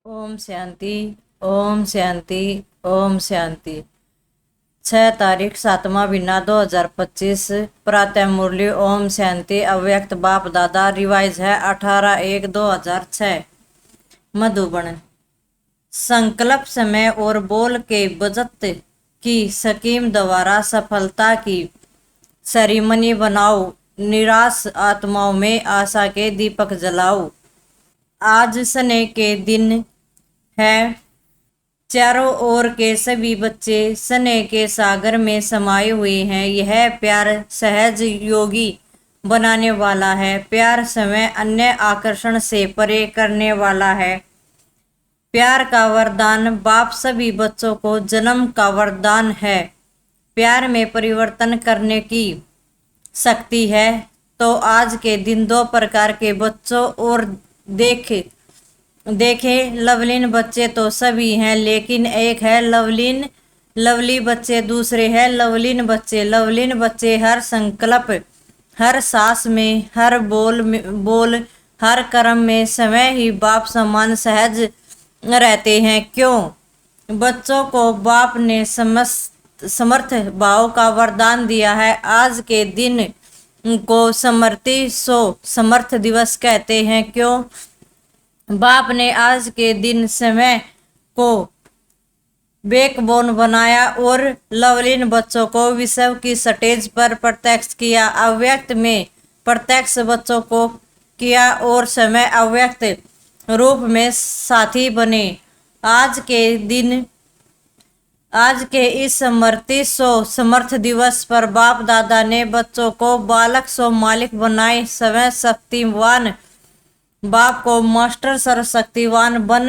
ओम शांति। ओम शांति। ओम शांति। 6 तारीख 7वां महीना 2025 प्रातः मुरली। ओम शांति। अव्यक्त बाप दादा रिवाइज है 18/1/2006 मधुबन। संकल्प समय और बोल के बचत की स्कीम द्वारा सफलता की सेरेमनी बनाओ। निराश आत्माओं में आशा के दीपक जलाओ। आज सने के दिन है। चारों ओर के सभी बच्चे स्नेह के सागर में समाये हुए हैं। यह प्यार सहज योगी बनाने वाला है। प्यार समय अन्य आकर्षण से परे करने वाला है। प्यार का वरदान बाप सभी बच्चों को जन्म का वरदान है। प्यार में परिवर्तन करने की शक्ति है। तो आज के दिन 2 प्रकार के बच्चों और देखे लवलीन बच्चे तो सभी हैं, लेकिन एक है लवली बच्चे, दूसरे है लवलीन बच्चे। लवलीन बच्चे हर संकल्प, हर सांस में, हर बोल हर कर्म में समय ही बाप समान सहज रहते हैं। क्यों? बच्चों को बाप ने समर्थ भाव का वरदान दिया है। आज के दिन को समर्थ दिवस कहते हैं। क्यों? बाप ने आज के दिन समय को बैकबोन बनाया और लवलीन बच्चों को विश्व की स्टेज पर प्रत्यक्ष किया। अव्यक्त में प्रत्यक्ष बच्चों को किया और समय अव्यक्त रूप में साथी बने। आज के इस समर्थ दिवस पर बाप दादा ने बच्चों को बालक सो मालिक बनाए। समय शक्तिवान बाप को मास्टर सर्वशक्तिवान बन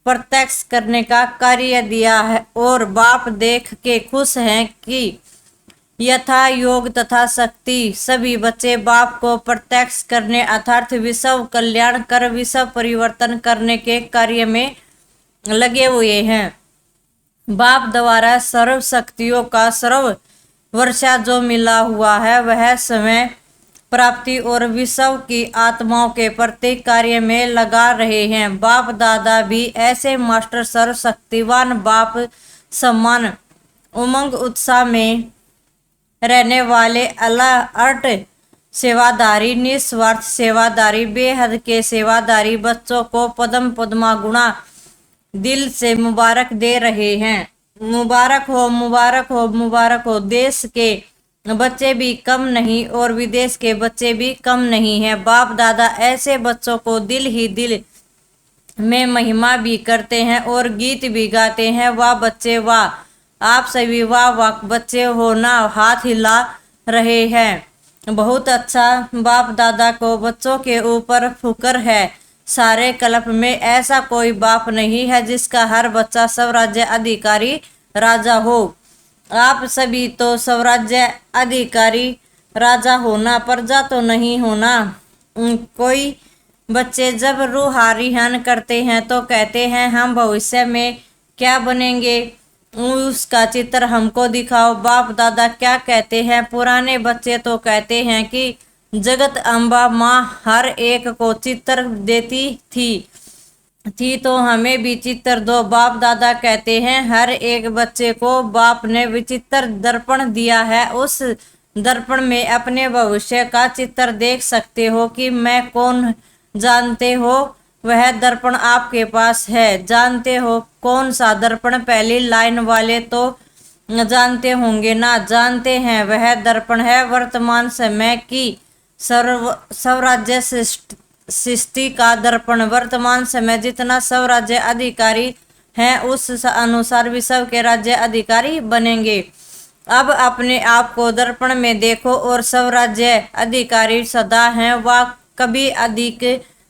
प्रत्यक्ष करने का कार्य दिया है और बाप देख के खुश हैं कि यथा योग तथा शक्ति सभी बच्चे बाप को प्रत्यक्ष करने अर्थात विश्व कल्याण कर विश्व परिवर्तन करने के कार्य में लगे हुए हैं। बाप द्वारा सर्व शक्तियों का सर्व वर्षा जो मिला हुआ है वह समय प्राप्ति और विश्व की आत्माओं के प्रति कार्य में लगा रहे हैं। बाप दादा भी ऐसे मास्टर सर्वशक्तिवान बाप सम्मान उमंग उत्साह में रहने वाले अलर्ट सेवादारी, निस्वार्थ सेवादारी, बेहद के सेवादारी बच्चों को पद्म पद्मा गुणा दिल से मुबारक दे रहे हैं। मुबारक हो, मुबारक हो, मुबारक हो। देश के बच्चे भी कम नहीं और विदेश के बच्चे भी कम नहीं हैं। बाप दादा ऐसे बच्चों को दिल ही दिल में महिमा भी करते हैं और गीत भी गाते हैं। वाह बच्चे वाह, आप सभी वाह वाह बच्चे हो ना, हाथ हिला रहे हैं। बहुत अच्छा। बाप दादा को बच्चों के ऊपर फुकर है। सारे कल्प में ऐसा कोई बाप नहीं है जिसका हर बच्चा स्वराज्य अधिकारी राजा हो। आप सभी तो स्वराज्य अधिकारी राजा होना, प्रजा तो नहीं होना। कोई बच्चे जब रूहारिहन करते हैं तो कहते हैं हम भविष्य में क्या बनेंगे, उसका चित्र हमको दिखाओ। बाप दादा क्या कहते हैं? पुराने बच्चे तो कहते हैं कि जगत अम्बा माँ हर एक को चित्र देती थी तो हमें भी चित्र दो। बाप दादा कहते हैं हर एक बच्चे को बाप ने विचित्र दर्पण दिया है। उस दर्पण में अपने भविष्य का चित्र देख सकते हो कि मैं कौन। जानते हो वह दर्पण आपके पास है। जानते हो कौन सा दर्पण? पहली लाइन वाले तो जानते होंगे ना? जानते हैं। वह दर्पण है वर्तमान समय की स्वराज्य सृष्टि का दर्पण। वर्तमान समय जितना स्वराज्य अधिकारी हैं उस अनुसार विश्व के राज्य अधिकारी बनेंगे। अब अपने आप को दर्पण में देखो और स्वराज्य अधिकारी सदा हैं। वह कभी अधिक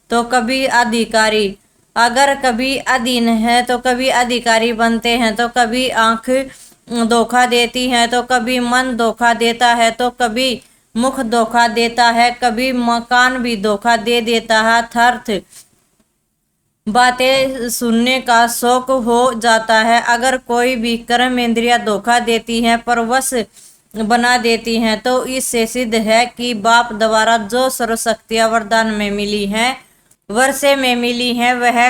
तो कभी अधिकारी। अगर कभी अधीन है तो कभी अधिकारी बनते हैं, तो कभी आंख धोखा देती है, तो कभी मन धोखा देता है, तो कभी मुख धोखा देता है, कभी मकान भी धोखा दे देता है। अर्थ बातें सुनने का शौक हो जाता है। अगर कोई भी कर्म इंद्रिया धोखा देती हैं, परवश बना देती हैं, तो इससे सिद्ध है कि बाप द्वारा जो सर्वशक्तियां वरदान में मिली हैं, वर्षे में मिली हैं, वह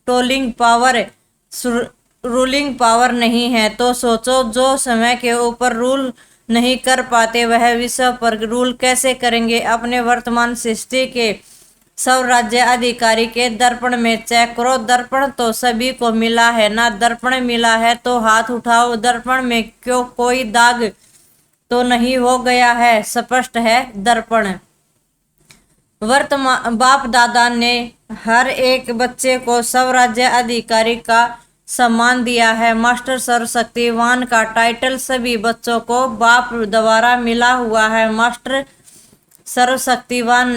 कंट्रोलिंग पावर रूलिंग पावर नहीं है। तो सोचो, जो समय के ऊपर रूल नहीं कर पाते वह विश्व पर रूल कैसे करेंगे। अपने वर्तमान सृष्टि के सब राज्य अधिकारी के दर्पण में चेक करो। दर्पण तो सभी को मिला है ना। दर्पण मिला है तो हाथ उठाओ। दर्पण में क्यों कोई दाग तो नहीं हो गया है? स्पष्ट है दर्पण। वर्तमान बाप दादा ने हर एक बच्चे को सब राज्य अधिकारी का सम्मान दिया है। मास्टर सर्वशक्तिवान का टाइटल सभी बच्चों को बाप द्वारा मिला हुआ है। मास्टर सर्वशक्तिवान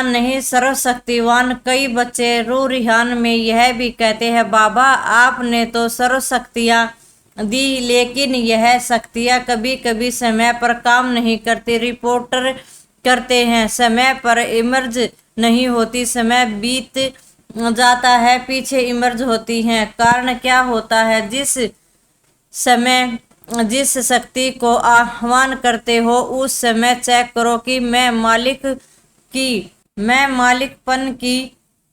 नहीं सर्वशक्तिवान। कई बच्चे रूरिहान में यह भी कहते हैं, बाबा आपने तो सर्व शक्तियां दी, लेकिन यह शक्तियां कभी कभी समय पर काम नहीं करती। रिपोर्टर करते हैं समय पर इमर्ज नहीं होती, समय बीत जाता है पीछे इमर्ज होती हैं। कारण क्या होता है? समय जिस शक्ति को आह्वान करते हो उस समय चेक करो कि मैं मालिकपन की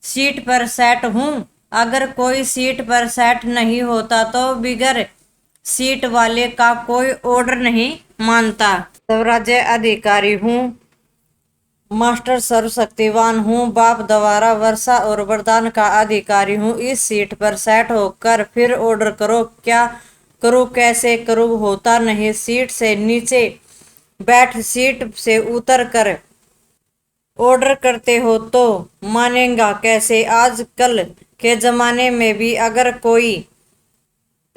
सीट पर सेट हूं। अगर कोई सीट पर सेट नहीं होता तो बिगर सीट वाले का कोई ऑर्डर नहीं मानता। स्वराज्य अधिकारी हूं, मास्टर सर्वशक्तिवान हूँ, बाप द्वारा वर्षा और वरदान का अधिकारी हूँ। इस सीट पर सेट होकर फिर ऑर्डर करो। क्या करूँ, कैसे करूँ? होता नहीं। सीट से नीचे बैठ, सीट से उतर कर ऑर्डर करते हो तो मानेगा कैसे? आजकल के जमाने में भी अगर कोई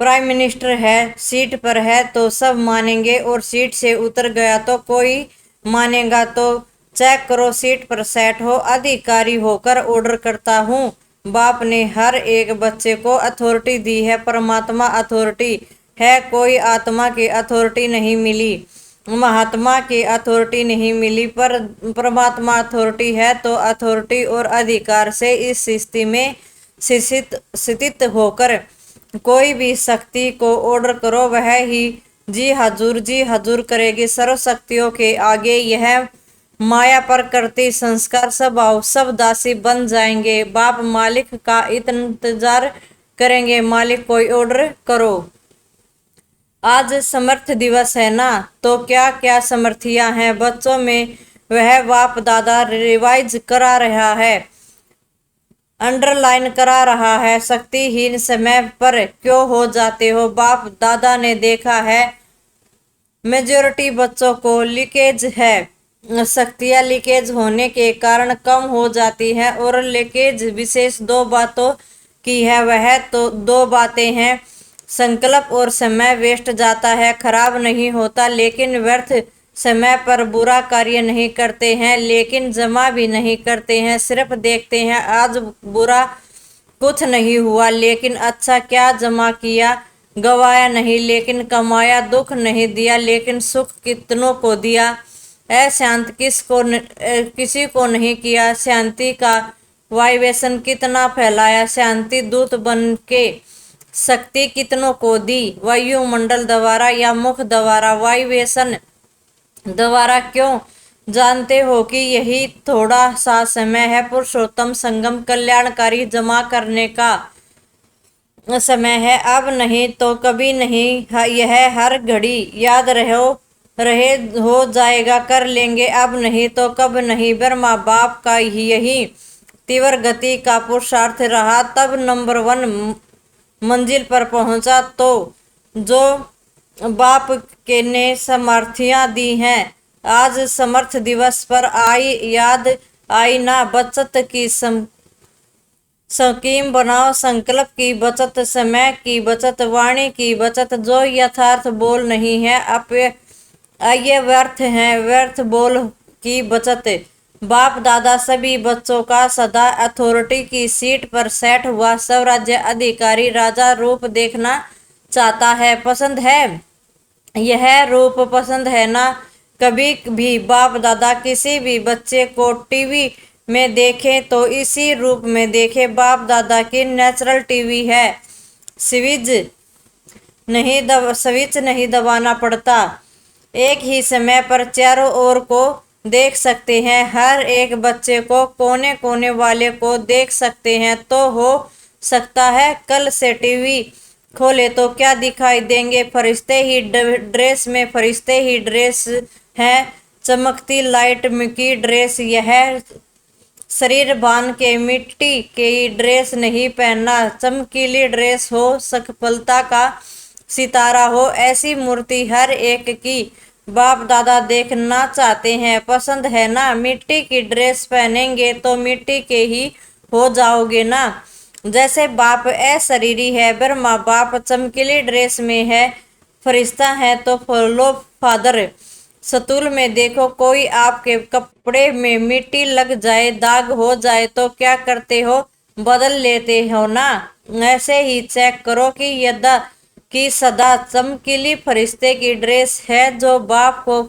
प्राइम मिनिस्टर है, सीट पर है तो सब मानेंगे, और सीट से उतर गया तो कोई मानेगा? तो चेक करो सीट पर सेट हो। अधिकारी होकर ऑर्डर करता हूँ। बाप ने हर एक बच्चे को अथॉरिटी दी है। परमात्मा अथॉरिटी है, कोई आत्मा की अथॉरिटी नहीं मिली, महात्मा की अथॉरिटी नहीं मिली, पर परमात्मा अथॉरिटी है। तो अथॉरिटी और अधिकार से इस सृष्टि में स्थित होकर कोई भी शक्ति को ऑर्डर करो, वह ही जी हजूर करेगी। सर्व शक्तियों के आगे यह माया प्रकृति संस्कार स्वभाव सब दासी बन जाएंगे। बाप मालिक का इंतजार करेंगे, मालिक कोई ऑर्डर करो। आज समर्थ दिवस है ना, तो क्या क्या समर्थियां हैं बच्चों में? वह बाप दादा रिवाइज करा रहा है, अंडरलाइन करा रहा है। शक्तिहीन समय पर क्यों हो जाते हो? बाप दादा ने देखा है मेजॉरिटी बच्चों को लीकेज है। शक्तियां लीकेज होने के कारण कम हो जाती है, और लीकेज विशेष दो बातों की है। वह तो दो बातें हैं, संकल्प और समय वेस्ट जाता है, खराब नहीं होता, लेकिन व्यर्थ समय पर बुरा कार्य नहीं करते हैं, लेकिन जमा भी नहीं करते हैं, सिर्फ देखते हैं। आज बुरा कुछ नहीं हुआ, लेकिन अच्छा क्या जमा किया? गवाया नहीं लेकिन कमाया, दुख नहीं दिया लेकिन सुख कितनों को दिया। अशांत किसी को नहीं किया, शांति का वाइब्रेशन कितना फैलाया, शांति दूत बन के शक्ति कितनों को दी, वायुमंडल द्वारा या मुख द्वारा, वाइब्रेशन द्वारा। क्यों? जानते हो कि यही थोड़ा सा समय है पुरुषोत्तम संगम कल्याणकारी जमा करने का समय है। अब नहीं तो कभी नहीं, यह हर घड़ी याद रहे हो जाएगा, कर लेंगे। अब नहीं तो कब नहीं। ब्रह्मा बाप का यही तीव्र गति का पुरुषार्थ रहा, तब नंबर 1 मंजिल पर पहुंचा। तो जो बाप के ने समर्थियां दी हैं, आज समर्थ दिवस पर याद आई ना। बचत की स्कीम बनाओ, संकल्प की बचत, समय की बचत, वाणी की बचत। जो यथार्थ बोल नहीं है ये व्यर्थ है, व्यर्थ बोल की बचत। बाप दादा सभी बच्चों का सदा अथॉरिटी की सीट पर सेट हुआ स्वराज्य अधिकारी राजा रूप देखना चाहता है। पसंद है यह रूप? पसंद है ना? कभी भी बाप दादा किसी भी बच्चे को टीवी में देखें तो इसी रूप में देखे। बाप दादा की नेचुरल टीवी है, स्विच नहीं दबाना पड़ता। एक ही समय पर चारों ओर को देख सकते हैं, हर एक बच्चे को, कोने कोने वाले को देख सकते हैं। तो हो सकता है कल से टीवी खोले तो क्या दिखाई देंगे? फरिश्ते ही ड्रेस में, फरिश्ते ही ड्रेस है, चमकती लाइट की ड्रेस। यह शरीर बांध के मिट्टी की ड्रेस नहीं पहनना, चमकीली ड्रेस हो, सफलता का सितारा हो, ऐसी मूर्ति हर एक की बाप दादा देखना चाहते हैं। पसंद है ना? मिट्टी की ड्रेस पहनेंगे तो मिट्टी के ही हो जाओगे ना। जैसे बाप अशरीरी है, ब्रह्मा बाप चमकीली ड्रेस में है, फरिश्ता है तो फॉलो फादर। सतुल में देखो, कोई आपके कपड़े में मिट्टी लग जाए, दाग हो जाए तो क्या करते हो? बदल लेते हो ना। ऐसे ही चेक करो कि यदा की सदा चमकीली फरिश्ते की ड्रेस है, जो बाप को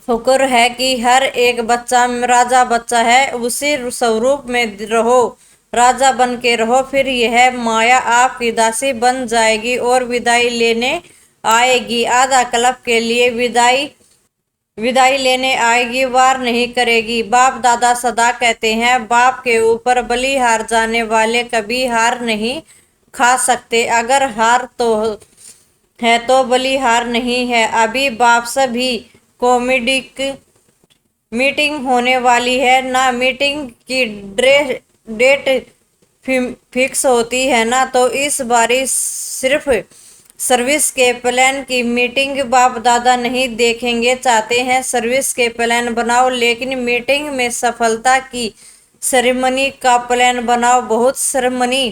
फुकर है कि हर एक बच्चा राजा बच्चा है, उसी स्वरूप में रहो, राजा बन के रहो। फिर यह माया आपकी दासी बन जाएगी और विदाई लेने आएगी। आधा क्लब के लिए विदाई लेने आएगी, वार नहीं करेगी। बाप दादा सदा कहते हैं, बाप के ऊपर बलि हार जाने वाले कभी हार नहीं खा सकते। अगर हार तो है तो बलिहार नहीं है। अभी बाप सभी कॉमेडिक मीटिंग होने वाली है ना, मीटिंग की डेट फिक्स होती है ना, तो इस बारी सिर्फ सर्विस के प्लान की मीटिंग बाप दादा नहीं देखेंगे चाहते हैं। सर्विस के प्लान बनाओ, लेकिन मीटिंग में सफलता की सेरेमनी का प्लान बनाओ। बहुत सेरेमनी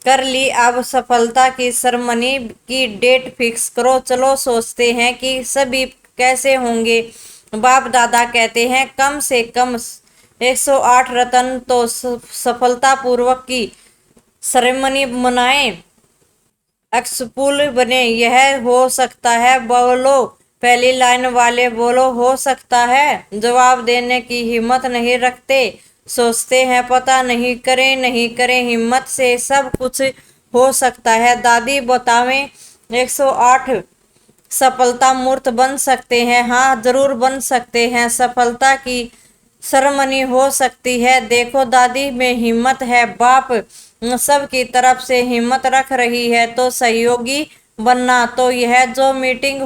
कर ली, अब सफलता की सेरेमनी की डेट फिक्स करो। चलो सोचते हैं कि सभी कैसे होंगे। बाप दादा कहते हैं, कम से कम 108 रत्न तो सफलता पूर्वक की सेरेमनी मनाएं, एक्सपुल बने। यह हो सकता है? बोलो, पहली लाइन वाले बोलो। हो सकता है? जवाब देने की हिम्मत नहीं रखते, सोचते हैं पता नहीं करें, हिम्मत से सब कुछ हो सकता है। दादी बतावें, 108 सफलता मूर्त बन सकते हैं? हाँ, जरूर बन सकते हैं। सफलता की सेरेमनी हो सकती है। देखो दादी में हिम्मत है, बाप सब की तरफ से हिम्मत रख रही है, तो सहयोगी बनना। तो यह जो मीटिंग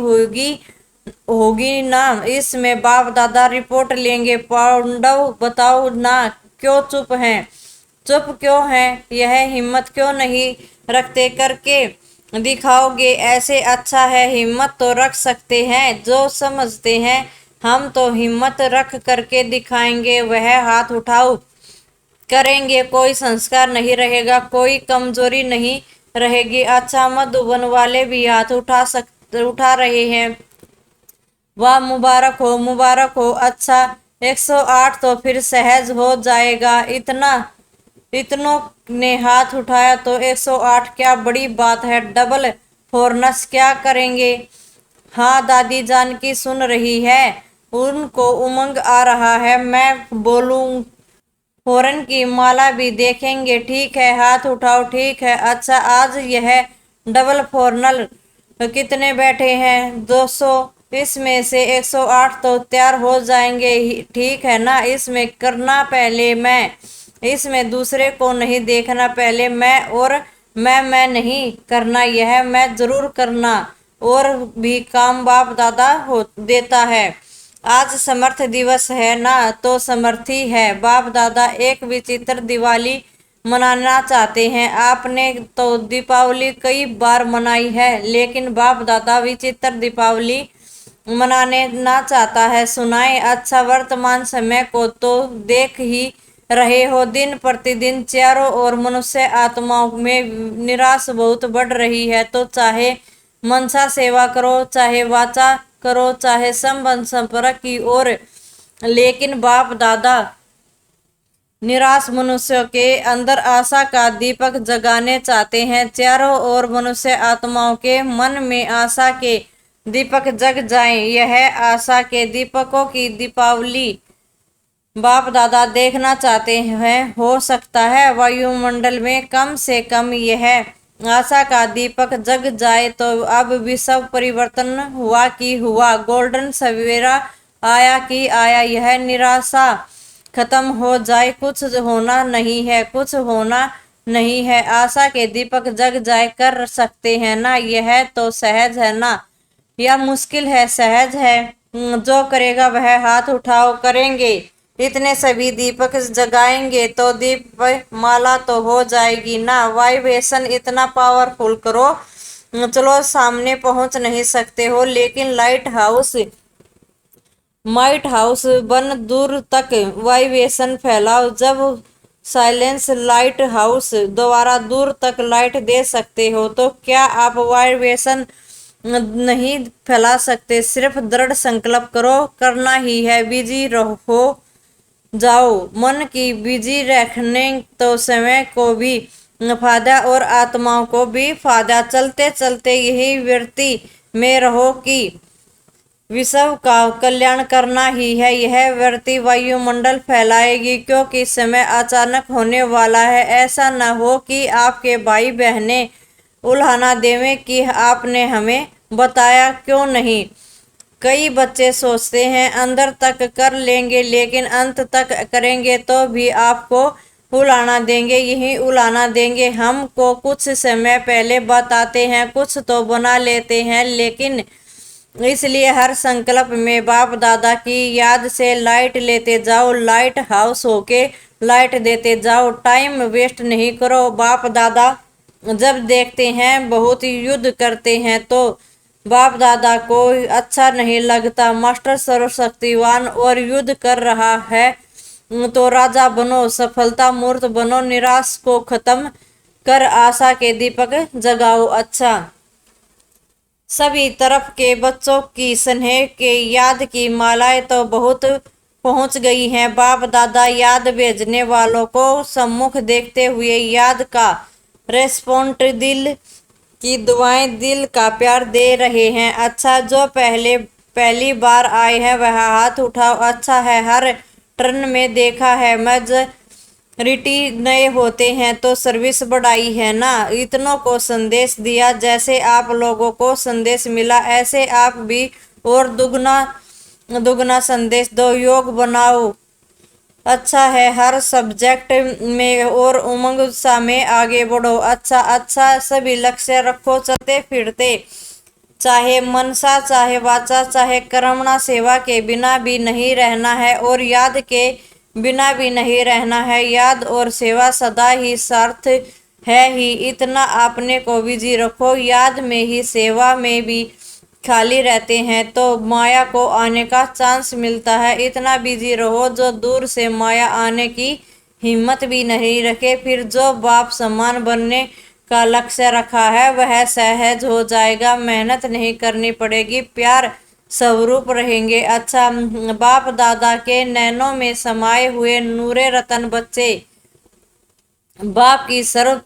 होगी ना, इसमें बाप दादा रिपोर्ट लेंगे। पांडव बताओ ना, क्यों चुप हैं? चुप क्यों हैं? यह हिम्मत क्यों नहीं रखते? करके दिखाओगे ऐसे? अच्छा है, हिम्मत तो रख सकते हैं जो समझते हैं। हम तो हिम्मत रख करके दिखाएंगे। वह हाथ उठाओ करेंगे, कोई संस्कार नहीं रहेगा, कोई कमजोरी नहीं रहेगी। अच्छा, मधुबन वाले भी हाथ उठा रहे हैं। वाह, मुबारक हो, मुबारक हो। अच्छा, 108 तो फिर सहज हो जाएगा। इतनों ने हाथ उठाया तो 108 क्या बड़ी बात है। डबल फोरनस क्या करेंगे? हाँ, दादी जानकी सुन रही है, उनको उमंग आ रहा है। मैं बोलूं, फोरन की माला भी देखेंगे? ठीक है, हाथ उठाओ। ठीक है। अच्छा, आज यह डबल फोरनल कितने बैठे हैं? 200। इसमें से 108 तो तैयार हो जाएंगे, ठीक है ना? इसमें करना पहले मैं, इसमें दूसरे को नहीं देखना, पहले मैं। और मैं नहीं करना, यह मैं जरूर करना। और भी काम बाप दादा हो देता है। आज समर्थ दिवस है ना, तो समर्थी है। बाप दादा एक विचित्र दिवाली मनाना चाहते हैं। आपने तो दीपावली कई बार मनाई है, लेकिन बाप दादा विचित्र दीपावली मनाने ना चाहता है। सुनाए? अच्छा, वर्तमान समय को तो देख ही रहे हो, दिन प्रतिदिन चारों ओर मनुष्य आत्माओं में निराश बहुत बढ़ रही है। तो चाहे मनसा सेवा करो, चाहे वाचा करो, चाहे संबंध संपर्क की ओर, लेकिन बाप दादा निराश मनुष्यों के अंदर आशा का दीपक जगाने चाहते हैं। चारों ओर मनुष्य आत्माओं के मन में आशा के दीपक जग जाएं। यह आशा के दीपकों की दीपावली बाप दादा देखना चाहते हैं। हो सकता है वायुमंडल में कम से कम यह आशा का दीपक जग जाए, तो अब विश्व परिवर्तन हुआ कि हुआ। गोल्डन सवेरा आया कि आया, यह निराशा खत्म हो जाए। कुछ होना नहीं है, कुछ होना नहीं है, आशा के दीपक जग जाए। कर सकते हैं ना, यह तो सहज है ना, या मुश्किल है? सहज है। जो करेगा वह हाथ उठाओ, करेंगे इतने सभी दीपक जगाएंगे तो दीप माला तो हो जाएगी ना। वाइब्रेशन इतना पावरफुल करो, चलो सामने पहुंच नहीं सकते हो, लेकिन माइट हाउस बन दूर तक वाइब्रेशन फैलाओ। जब साइलेंस लाइट हाउस द्वारा दूर तक लाइट दे सकते हो, तो क्या आप वाइब्रेशन नहीं फैला सकते? सिर्फ दृढ़ संकल्प करो, करना ही है। बिजी रहो जाओ, मन की बिजी रखने तो समय को भी फायदा और आत्माओं को भी फायदा। चलते चलते यही वृत्ति में रहो कि विश्व का कल्याण करना ही है। यह वृत्ति वायुमंडल फैलाएगी, क्योंकि समय अचानक होने वाला है। ऐसा न हो कि आपके भाई बहनें उल्हाना देवे कि आपने हमें बताया क्यों नहीं। कई बच्चे सोचते हैं अंदर तक कर लेंगे, लेकिन अंत तक करेंगे तो भी आपको उलाना देंगे, यही उलाना देंगे। हमको कुछ समय पहले बताते हैं, कुछ तो बना लेते हैं, लेकिन इसलिए हर संकल्प में बाप दादा की याद से लाइट लेते जाओ, लाइट हाउस होके लाइट देते जाओ। टाइम वेस्ट नहीं करो। बाप दादा जब देखते हैं बहुत युद्ध करते हैं तो बाप दादा को अच्छा नहीं लगता। मास्टर सर्वशक्तिवान और युद्ध कर रहा है तो राजा बनो, सफलता मूर्त बनो, निराश को खत्म कर आशा के दीपक जगाओ। अच्छा, सभी तरफ के बच्चों की स्नेह के याद की मालाएं तो बहुत पहुंच गई हैं। बाप दादा याद भेजने वालों को सम्मुख देखते हुए याद का रेस्पॉन्ड, दिल की दुआएं, दिल का प्यार दे रहे हैं। अच्छा, जो पहली बार आए हैं वह हाथ उठाओ। अच्छा है, हर टर्न में देखा है मेजॉरिटी नए होते हैं तो सर्विस बढ़ाई है ना। इतनों को संदेश दिया, जैसे आप लोगों को संदेश मिला ऐसे आप भी और दुगना दुगना संदेश दो, योग बनाओ। अच्छा है, हर सब्जेक्ट में और उमंग उत्साह में आगे बढ़ो। अच्छा, सभी लक्ष्य रखो, चलते फिरते चाहे मनसा चाहे वाचा चाहे कर्मणा, सेवा के बिना भी नहीं रहना है और याद के बिना भी नहीं रहना है। याद और सेवा सदा ही सार्थ है ही, इतना अपने को बिजी रखो। याद में ही सेवा में भी खाली रहते हैं तो माया को आने का चांस मिलता है। इतना बिजी रहो जो दूर से माया आने की हिम्मत भी नहीं रखे। फिर जो बाप समान बनने का लक्ष्य रखा है वह सहज हो जाएगा, मेहनत नहीं करनी पड़ेगी, प्यार स्वरूप रहेंगे। अच्छा, बाप दादा के नैनों में समाये हुए नूरे रतन बच्चे बाप की सर्व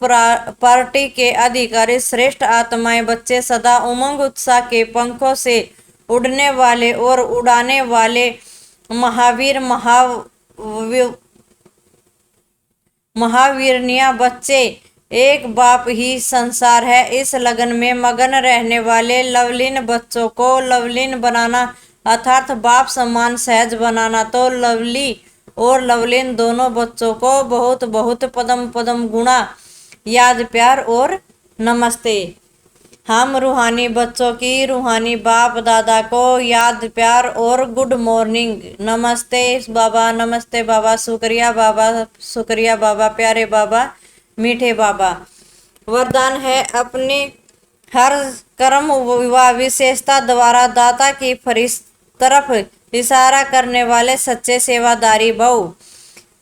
पार्टी के अधिकारी श्रेष्ठ आत्माएं बच्चे, सदा उमंग उत्साह के पंखों से उड़ने वाले और उड़ाने वाले महावीर महावीरनिया बच्चे। एक बाप ही संसार है, इस लगन में मगन रहने वाले लवलीन बच्चों को लवलीन बनाना अर्थात बाप समान सहज बनाना। तो लवली और लवलीन दोनों बच्चों को बहुत बहुत पदम पदम गुणा याद, प्यार और नमस्ते। हम रूहानी बच्चों की रूहानी बाप दादा को याद, प्यार और गुड मॉर्निंग। नमस्ते बाबा, नमस्ते बाबा, शुक्रिया बाबा, शुक्रिया बाबा, प्यारे बाबा, मीठे बाबा। वरदान है, अपने हर कर्म व विशेषता द्वारा दाता की तरफ इशारा करने वाले सच्चे सेवादारी भव।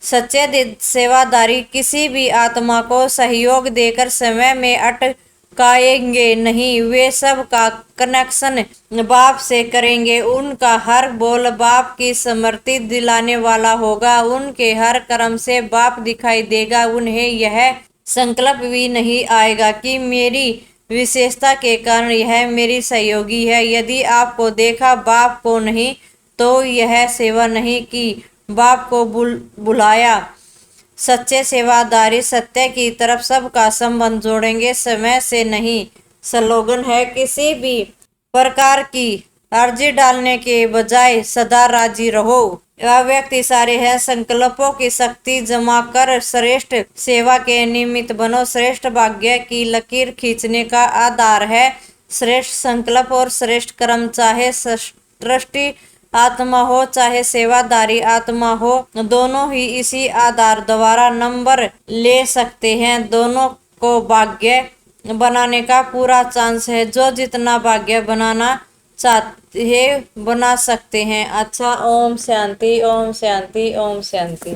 सच्चे सेवादारी किसी भी आत्मा को सहयोग देकर समय में अटकाएंगे नहीं, वे सब का कनेक्शन बाप से करेंगे। उनका हर बोल बाप की स्मृति दिलाने वाला होगा, उनके हर कर्म से बाप दिखाई देगा। उन्हें यह संकल्प भी नहीं आएगा कि मेरी विशेषता के कारण यह मेरी सहयोगी है। यदि आपको देखा बाप को नहीं तो यह सेवा नहीं की, बाप को बुलाया। सच्चे सेवादारी सत्य की तरफ सबका संबंध जोड़ेंगे, समय से नहीं। स्लोगन है, किसी भी प्रकार की अर्जी डालने के बजाय सदा राजी रहो। वह व्यक्ति सारे है संकल्पों की शक्ति जमा कर श्रेष्ठ सेवा के निमित्त बनो। श्रेष्ठ भाग्य की लकीर खींचने का आधार है श्रेष्ठ संकल्प और श्रेष्ठ कर्म। चाहे सृष्टि आत्मा हो चाहे सेवादारी आत्मा हो, दोनों ही इसी आधार द्वारा नंबर ले सकते हैं। दोनों को भाग्य बनाने का पूरा चांस है। जो जितना भाग्य बनाना चाहे बना सकते हैं। अच्छा, ओम शांति, ओम शांति, ओम शांति।